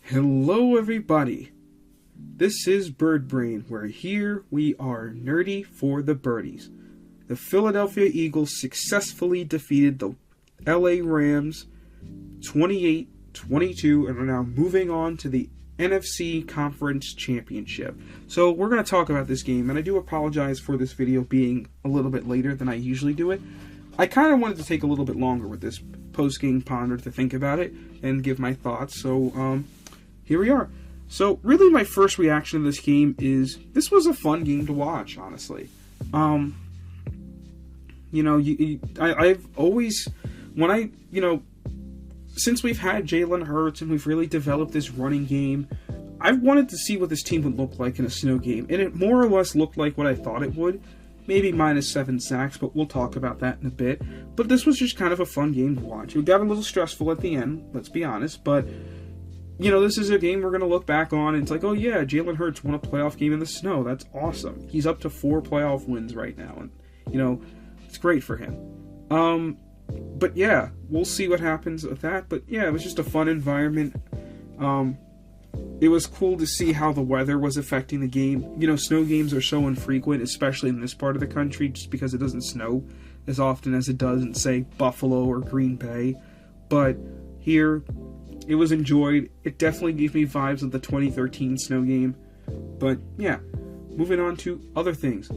Hello everybody, this is Bird Brain, where here we are nerdy for the birdies. The Philadelphia Eagles successfully defeated the LA Rams 28-22 and are now moving on to the NFC Conference Championship. So we're going to talk about this game, and I do apologize for this video being a little bit later than I usually do it. I kind of wanted to take a little bit longer with this post-game ponder to think about it and give my thoughts, so here we are. So really my first reaction to this game is, this was a fun game to watch, honestly. I've always, since we've had Jalen Hurts and we've really developed this running game, I've wanted to see what this team would look like in a snow game, and it more or less looked like what I thought it would. Maybe -7 sacks, but we'll talk about that in a bit. But this was just kind of a fun game to watch. It got a little stressful at the end, let's be honest, but this is a game we're going to look back on, and it's like, oh yeah, Jalen Hurts won a playoff game in the snow. That's awesome. He's up to 4 playoff wins right now, and, it's great for him. But yeah, we'll see what happens with that. But yeah, it was just a fun environment. It was cool to see how the weather was affecting the game. Snow games are so infrequent, especially in this part of the country, just because it doesn't snow as often as it does in, say, Buffalo or Green Bay. But here, it was enjoyed. It definitely gave me vibes of the 2013 snow game. But yeah, moving on to other things.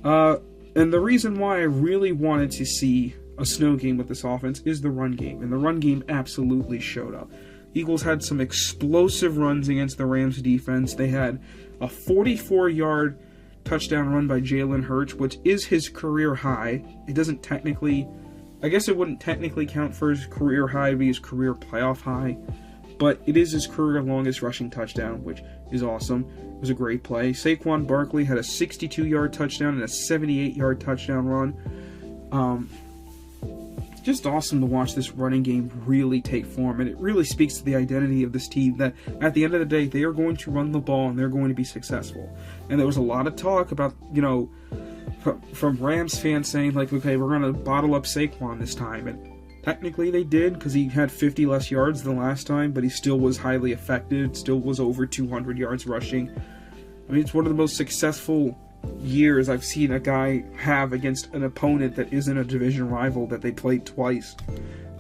And the reason why I really wanted to see a snow game with this offense is the run game. And the run game absolutely showed up. Eagles had some explosive runs against the Rams defense. They had a 44-yard touchdown run by Jalen Hurts, which is his career high. It doesn't technically, I guess it wouldn't technically count for his career high, it'd be his career playoff high. But it is his career longest rushing touchdown, which is awesome. It was a great play. Saquon Barkley had a 62-yard touchdown and a 78-yard touchdown run. Just awesome to watch this running game really take form, and it really speaks to the identity of this team, that at the end of the day, they are going to run the ball and they're going to be successful. And there was a lot of talk about, from Rams fans saying, like, okay, we're going to bottle up Saquon this time, and technically they did, because he had 50 less yards than last time, but he still was highly effective, still was over 200 yards rushing. I mean, it's one of the most successful years I've seen a guy have against an opponent that isn't a division rival that they played twice.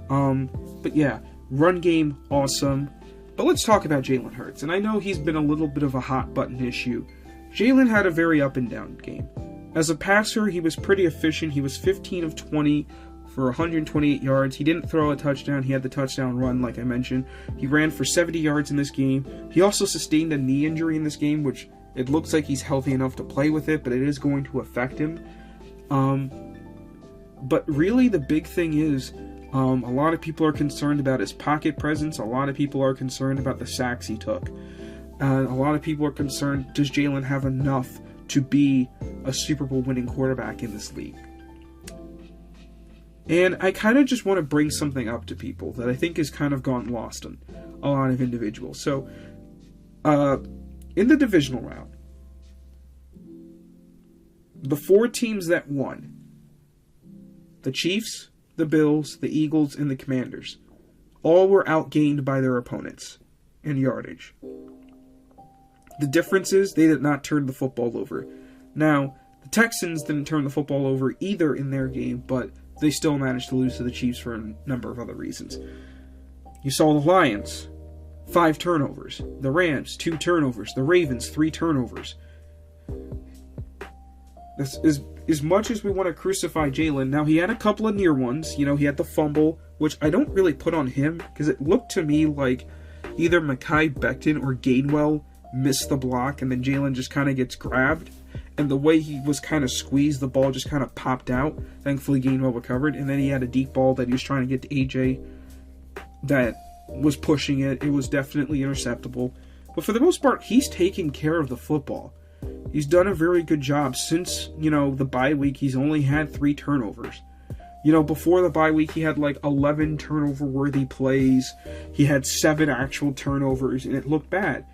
But yeah, run game, awesome. But let's talk about Jalen Hurts, and I know he's been a little bit of a hot button issue. Jalen had a very up and down game. As a passer, he was pretty efficient. He was 15 of 20 for 128 yards. He didn't throw a touchdown. He had the touchdown run, like I mentioned. He ran for 70 yards in this game. He also sustained a knee injury in this game, which it looks like he's healthy enough to play with it, but it is going to affect him. But really the big thing is, a lot of people are concerned about his pocket presence. A lot of people are concerned about the sacks he took. A lot of people are concerned, does Jalen have enough to be a Super Bowl winning quarterback in this league? And I kind of just want to bring something up to people that I think has kind of gone lost on a lot of individuals. So, in the divisional round, the 4 teams that won, the Chiefs, the Bills, the Eagles, and the Commanders, all were outgained by their opponents in yardage. The difference is they did not turn the football over. Now, the Texans didn't turn the football over either in their game, but they still managed to lose to the Chiefs for a number of other reasons. You saw the Lions, 5 turnovers. The Rams, 2 turnovers. The Ravens, 3 turnovers. This is, as much as we want to crucify Jalen, now he had a couple of near ones. He had the fumble, which I don't really put on him, because it looked to me like either Mekhi Becton or Gainwell missed the block, and then Jalen just kind of gets grabbed. And the way he was kind of squeezed, the ball just kind of popped out. Thankfully, Gainwell recovered, and then he had a deep ball that he was trying to get to AJ that was pushing it. It was definitely interceptable. But for the most part, he's taking care of the football. He's done a very good job. Since, the bye week, he's only had 3 turnovers. Before the bye week, he had like 11 turnover-worthy plays. He had 7 actual turnovers, and it looked bad.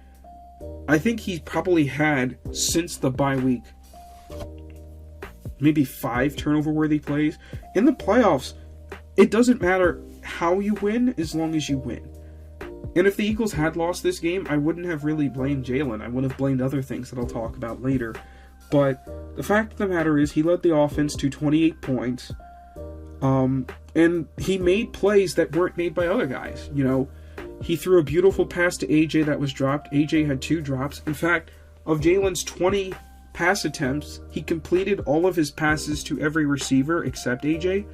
I think he's probably had, since the bye week, maybe 5 turnover-worthy plays. In the playoffs, it doesn't matter how you win as long as you win. And if the Eagles had lost this game, I wouldn't have really blamed Jalen. I would have blamed other things that I'll talk about later. But the fact of the matter is, he led the offense to 28 points. And he made plays that weren't made by other guys. You know, he threw a beautiful pass to AJ that was dropped. AJ had 2 drops. In fact, of Jalen's 20 pass attempts, he completed all of his passes to every receiver except AJ.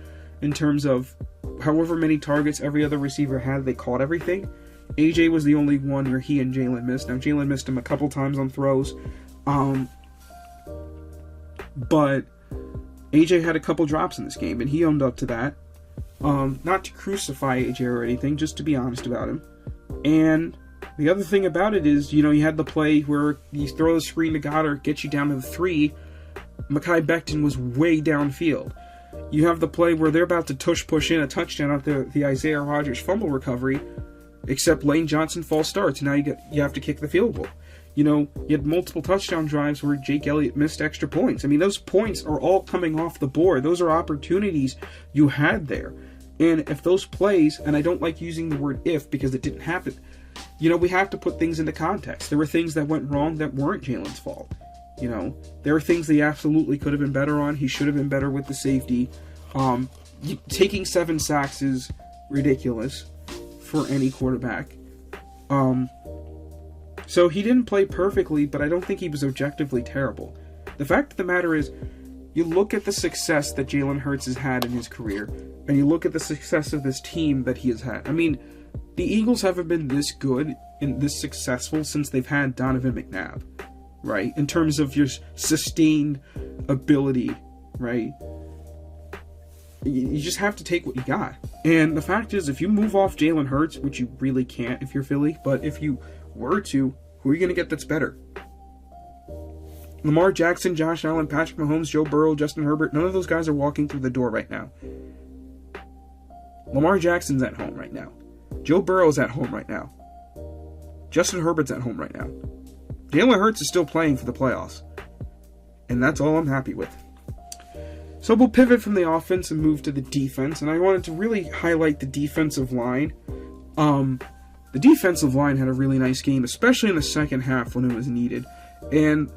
In terms of however many targets every other receiver had, they caught everything. AJ was the only one where he and Jalen missed. Now, Jalen missed him a couple times on throws. But AJ had a couple drops in this game, and he owned up to that. Not to crucify AJ or anything, just to be honest about him. And the other thing about it is, you know, you had the play where you throw the screen to Goddard, get you down to the 3. Mekhi Becton was way downfield. You have the play where they're about to push in a touchdown after the Isaiah Rodgers fumble recovery, except Lane Johnson false starts. Now you have to kick the field goal. You know, you had multiple touchdown drives where Jake Elliott missed extra points. I mean, those points are all coming off the board. Those are opportunities you had there. And if those plays, and I don't like using the word if because it didn't happen, you know, we have to put things into context. There were things that went wrong that weren't Jalen's fault. You know, there are things that he absolutely could have been better on. He should have been better with the safety. Taking 7 sacks is ridiculous for any quarterback. So he didn't play perfectly, but I don't think he was objectively terrible. The fact of the matter is, you look at the success that Jalen Hurts has had in his career, and you look at the success of this team that he has had. I mean, the Eagles haven't been this good and this successful since they've had Donovan McNabb, right? In terms of your sustained ability, right? You just have to take what you got. And the fact is, if you move off Jalen Hurts, which you really can't if you're Philly, but if you were to, who are you going to get that's better? Lamar Jackson, Josh Allen, Patrick Mahomes, Joe Burrow, Justin Herbert, none of those guys are walking through the door right now. Lamar Jackson's at home right now. Joe Burrow's at home right now. Justin Herbert's at home right now. Jalen Hurts is still playing for the playoffs. And that's all I'm happy with. So we'll pivot from the offense and move to the defense. And I wanted to really highlight the defensive line. The defensive line had a really nice game, especially in the second half when it was needed. And,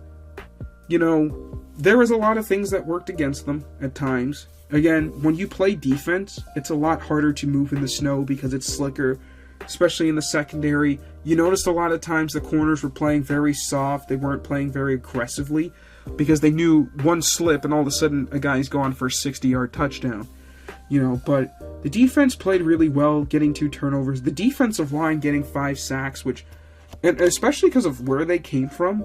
you know, there was a lot of things that worked against them at times. Again, when you play defense, it's a lot harder to move in the snow because it's slicker, especially in the secondary. You noticed a lot of times the corners were playing very soft. They weren't playing very aggressively because they knew one slip and all of a sudden a guy's gone for a 60-yard touchdown. You know, but the defense played really well, getting 2 turnovers. The defensive line getting 5 sacks, which, and especially because of where they came from,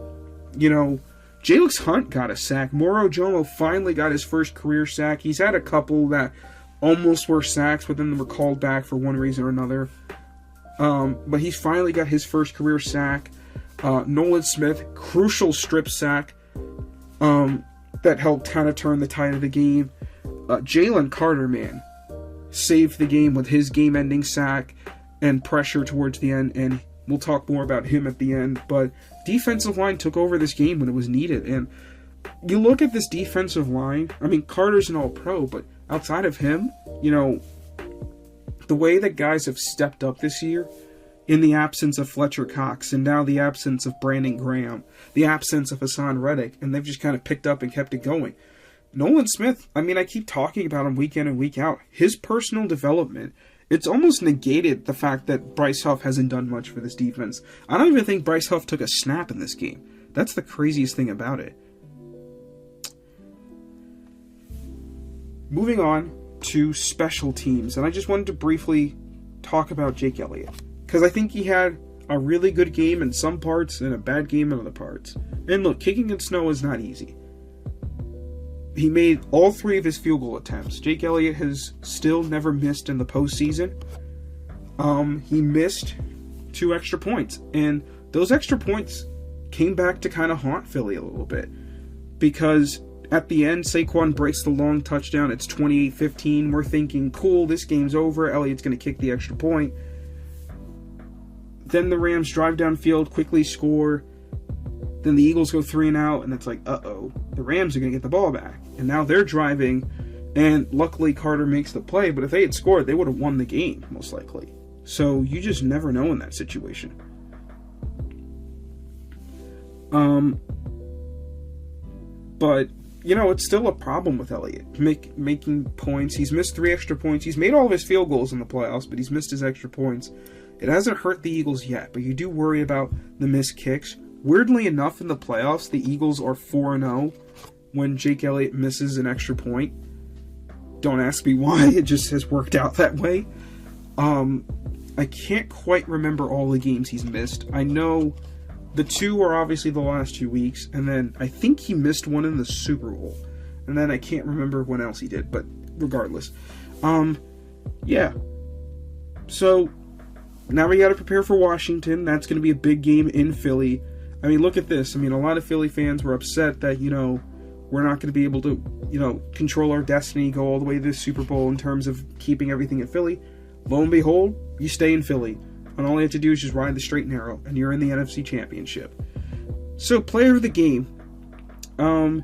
you know, Jalix Hunt got a sack. Moro Jomo finally got his first career sack. He's had a couple that almost were sacks, but then they were called back for one reason or another. But he's finally got his first career sack. Nolan Smith, crucial strip sack that helped kind of turn the tide of the game. Jalen Carter, man, saved the game with his game-ending sack and pressure towards the end, and we'll talk more about him at the end, but defensive line took over this game when it was needed, and you look at this defensive line, I mean, Carter's an all-pro, but outside of him, you know, the way that guys have stepped up this year, in the absence of Fletcher Cox, and now the absence of Brandon Graham, the absence of Hassan Reddick, and they've just kind of picked up and kept it going. Nolan Smith, I mean, I keep talking about him week in and week out. His personal development, it's almost negated the fact that Bryce Huff hasn't done much for this defense. I don't even think Bryce Huff took a snap in this game. That's the craziest thing about it. Moving on to special teams, and I just wanted to briefly talk about Jake Elliott, because I think he had a really good game in some parts and a bad game in other parts. And look, kicking in snow is not easy. He made all 3 of his field goal attempts. Jake Elliott has still never missed in the postseason. He missed 2 extra points. And those extra points came back to kind of haunt Philly a little bit. Because at the end, Saquon breaks the long touchdown. It's 28-15. We're thinking, cool, this game's over. Elliott's going to kick the extra point. Then the Rams drive downfield, quickly score. Then the Eagles go 3 and out, and it's like, uh-oh, the Rams are going to get the ball back. And now they're driving, and luckily Carter makes the play, but if they had scored, they would have won the game, most likely. So you just never know in that situation. But, you know, it's still a problem with Elliott making points. He's missed 3 extra points. He's made all of his field goals in the playoffs, but he's missed his extra points. It hasn't hurt the Eagles yet, but you do worry about the missed kicks. Weirdly enough, in the playoffs, the Eagles are 4-0 when Jake Elliott misses an extra point. Don't ask me why, it just has worked out that way. I can't quite remember all the games he's missed. I know the 2 are obviously the last 2 weeks, and then I think he missed one in the Super Bowl. And then I can't remember what else he did, but regardless. Yeah. So, now we gotta prepare for Washington. That's gonna be a big game in Philly. I mean, look at this. I mean, a lot of Philly fans were upset that, you know, we're not gonna be able to, you know, control our destiny, go all the way to the Super Bowl in terms of keeping everything in Philly. Lo and behold, you stay in Philly. And all you have to do is just ride the straight and narrow, and you're in the NFC Championship. So, player of the game. A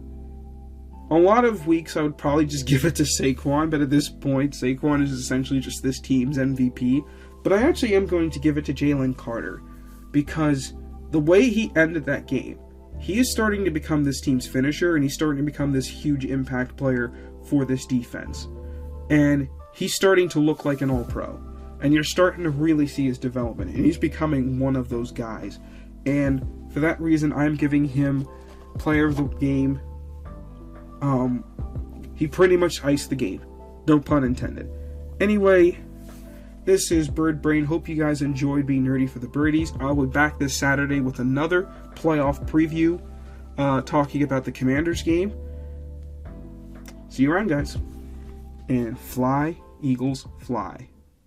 lot of weeks I would probably just give it to Saquon, but at this point, Saquon is essentially just this team's MVP. But I actually am going to give it to Jalen Carter, because the way he ended that game, he is starting to become this team's finisher, and he's starting to become this huge impact player for this defense. And he's starting to look like an all-pro. And you're starting to really see his development. And he's becoming one of those guys. And for that reason, I'm giving him player of the game. He pretty much iced the game. No pun intended. Anyway, this is Bird Brain. Hope you guys enjoyed being nerdy for the birdies. I'll be back this Saturday with another playoff preview, talking about the Commanders game. See you around, guys. And fly, Eagles, fly.